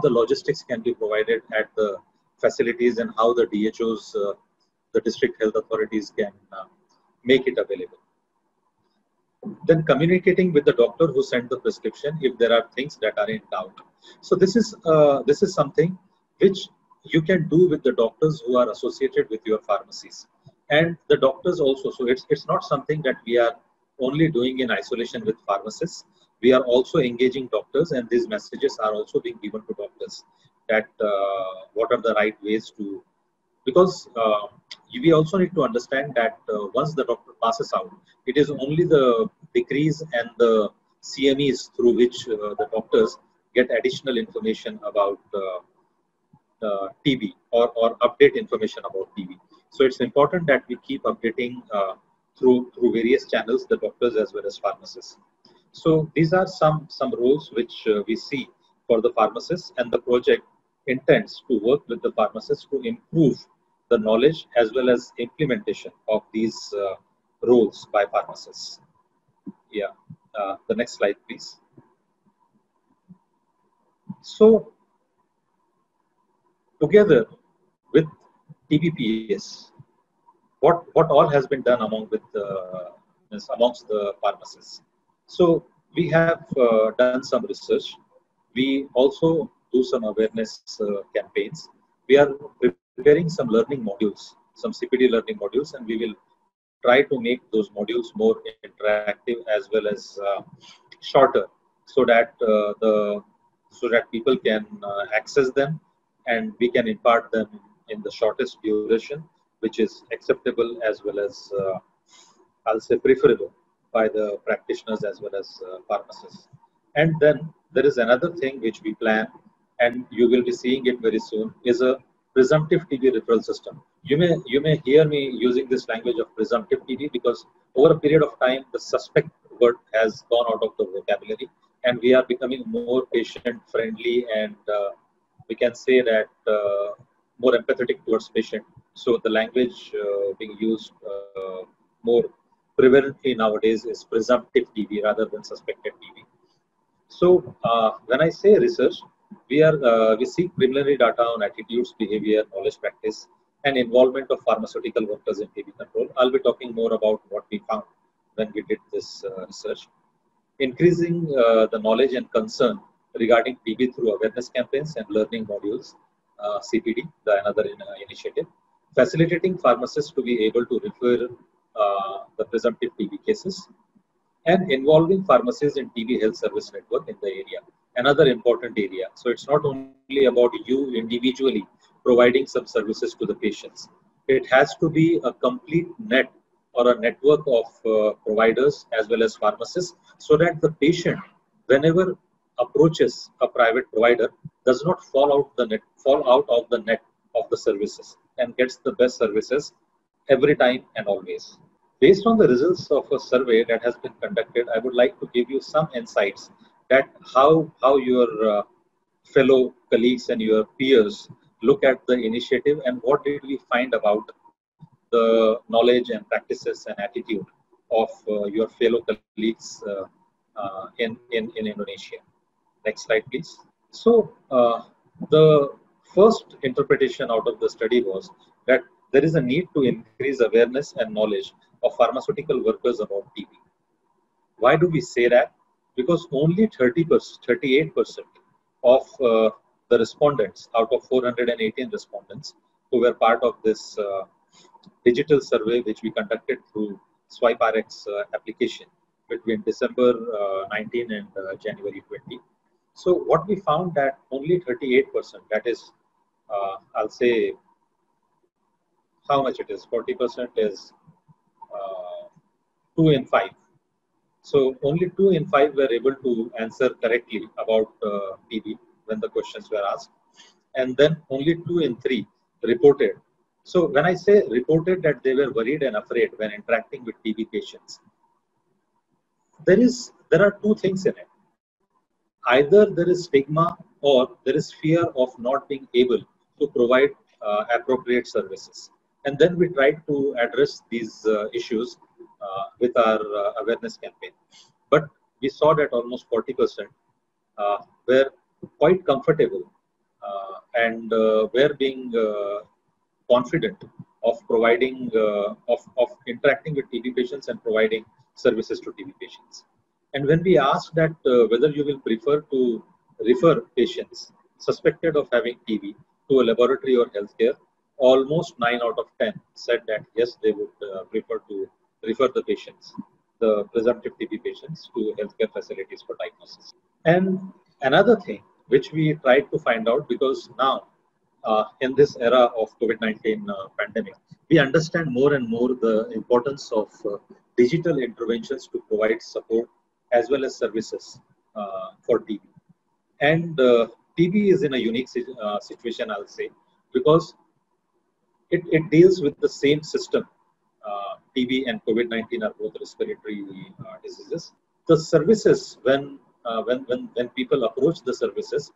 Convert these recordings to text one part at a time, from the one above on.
the logistics can be provided at the facilities and how the DHOs, the district health authorities can make it available. Then communicating with the doctor who sent the prescription if there are things that are in doubt. So this is something which you can do with the doctors who are associated with your pharmacies and the doctors also. So it's not something that we are only doing in isolation with pharmacists. We are also engaging doctors, and these messages are also being given to doctors that what are the right ways to, because we also need to understand that once the doctor passes out, it is only the decrees and the CMEs through which the doctors get additional information about TB or update information about TB. So it's important that we keep updating through various channels, the doctors as well as pharmacists. So these are some roles which we see for the pharmacists, and the project intends to work with the pharmacists to improve the knowledge as well as implementation of these roles by pharmacists. Yeah, the next slide, please. So together with TBPS, what all has been done amongst the pharmacists. So we have done some research. We also do some awareness campaigns. We are preparing some learning modules, some CPD learning modules, and we will try to make those modules more interactive as well as shorter, so that people can access them, and we can impart them in the shortest duration, which is acceptable as well as I'll say preferable by the practitioners as well as pharmacists. And then there is another thing which we plan, and you will be seeing it very soon, is a presumptive TB referral system. You may hear me using this language of presumptive TB because over a period of time the suspect word has gone out of the vocabulary, and we are becoming more patient friendly, and we can say that more empathetic towards patient. So the language being used more prevalently nowadays is presumptive TB rather than suspected TB. So when I say research, we seek preliminary data on attitudes, behavior, knowledge, practice, and involvement of pharmaceutical workers in TB control. I'll be talking more about what we found when we did this research. Increasing the knowledge and concern regarding TB through awareness campaigns and learning modules, CPD, another initiative. Facilitating pharmacists to be able to refer the presumptive TB cases, and involving pharmacies in TB health service network in the area, another important area. So it's not only about you individually providing some services to the patients. It has to be a complete net or a network of providers as well as pharmacists, so that the patient, whenever approaches a private provider, does not fall out of the net of the services and gets the best services every time and always. Based on the results of a survey that has been conducted, I would like to give you some insights that how your fellow colleagues and your peers look at the initiative, and what did we find about the knowledge and practices and attitude of your fellow colleagues in Indonesia. Next slide, please. So the first interpretation out of the study was that there is a need to increase awareness and knowledge of pharmaceutical workers about TB. Why do we say that? Because only 38% of the respondents out of 418 respondents who were part of this digital survey, which we conducted through SwipeRx application between December 19 and January 20. So what we found that only 38%, that is, I'll say how much it is, 40% is 2 in 5. So only 2 in 5 were able to answer correctly about TB when the questions were asked, and then only 2 in 3 reported. So when I say reported that they were worried and afraid when interacting with TB patients, there are two things in it. Either there is stigma or there is fear of not being able to provide appropriate services. And then we tried to address these issues with our awareness campaign. But we saw that almost 40% were quite comfortable and we're being confident of providing, of interacting with TB patients and providing services to TB patients. And when we asked that whether you will prefer to refer patients suspected of having TB to a laboratory or healthcare, almost 9 out of 10 said that yes, they would prefer to refer the patients, the presumptive TB patients, to healthcare facilities for diagnosis. And another thing which we tried to find out, because now in this era of COVID-19 pandemic, we understand more and more the importance of digital interventions to provide support as well as services for TB. And TB is in a unique situation, I'll say, because it deals with the same system. TB and COVID-19 are both respiratory diseases. The services, when people approach the services,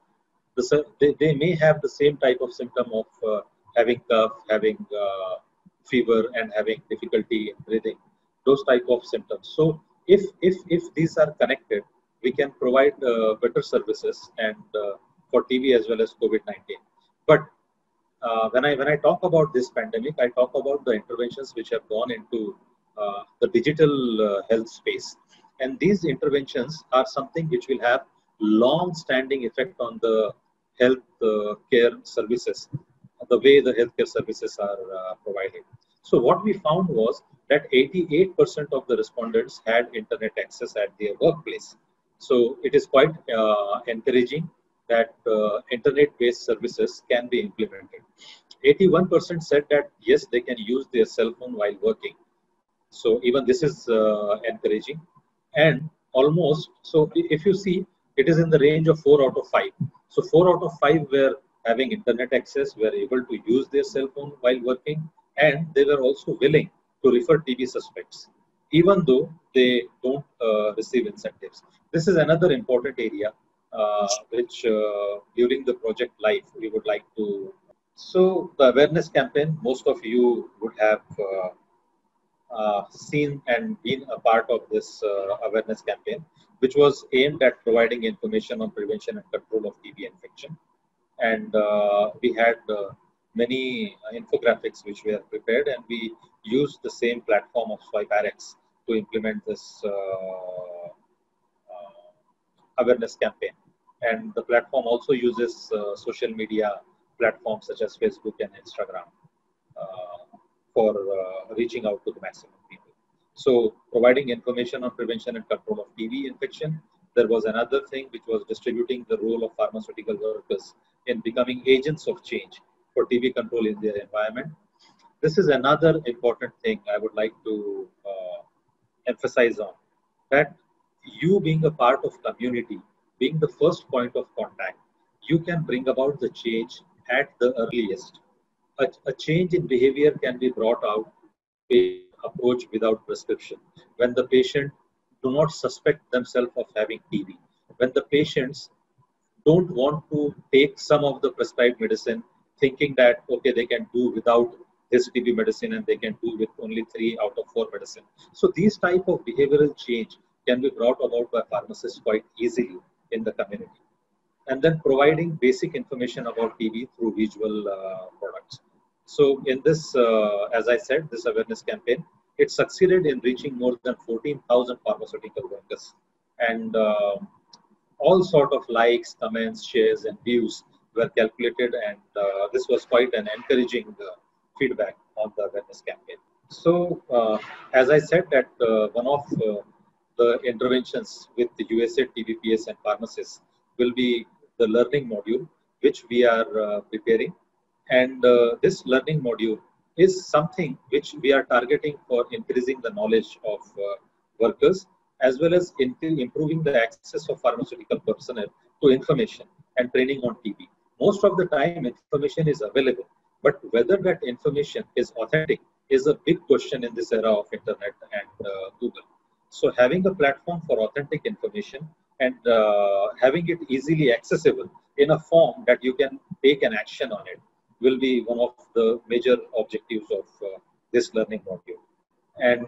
they may have the same type of symptom of having cough, having fever, and having difficulty in breathing, those type of symptoms. So if these are connected, we can provide better services and for TB as well as COVID-19. But when I talk about this pandemic, I talk about the interventions which have gone into the digital health space, and these interventions are something which will have long-standing effect on the health care services, the way the healthcare services are provided. So what we found was that 88% of the respondents had internet access at their workplace. So it is quite encouraging that internet-based services can be implemented. 81% said that yes, they can use their cell phone while working. So even this is encouraging. And almost, so if you see, it is in the range of 4 out of 5. So 4 out of 5 were having internet access, were able to use their cell phone while working, and they were also willing to refer TB suspects, even though they don't receive incentives. This is another important area which during the project life we would like to. So the awareness campaign, most of you would have seen and been a part of this awareness campaign, which was aimed at providing information on prevention and control of TB infection. And we had many infographics which were prepared, and we used the same platform of SwipeRx to implement this awareness campaign. And the platform also uses social media platforms such as Facebook and Instagram for reaching out to the maximum people. So providing information on prevention and control of TB infection. There was another thing which was distributing the role of pharmaceutical workers in becoming agents of change for TB control in their environment. This is another important thing I would like to emphasize on, that you being a part of community, being the first point of contact, you can bring about the change at the earliest. A change in behavior can be brought out approach without prescription. When the patient do not suspect themselves of having TB, when the patients don't want to take some of the prescribed medicine, thinking that okay, they can do without this TB medicine and they can do with only 3 out of 4 medicine. So these type of behavioral change can be brought about by pharmacists quite easily in the community. And then providing basic information about TB through visual products. So in this, as I said, this awareness campaign, it succeeded in reaching more than 14,000 pharmaceutical workers. And all sort of likes, comments, shares, and views were calculated. And this was quite an encouraging feedback on the awareness campaign. So as I said that one of the interventions with the USAID, TBPS, and pharmacists will be the learning module, which we are preparing. And this learning module is something which we are targeting for increasing the knowledge of workers, as well as improving the access of pharmaceutical personnel to information and training on TB. Most of the time, information is available, but whether that information is authentic is a big question in this era of internet and Google. So having a platform for authentic information and having it easily accessible in a form that you can take an action on it will be one of the major objectives of this learning module. And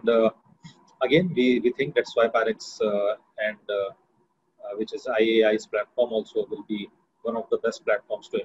again, we think that SwipeRx and which is IAI's platform also will be one of the best platforms to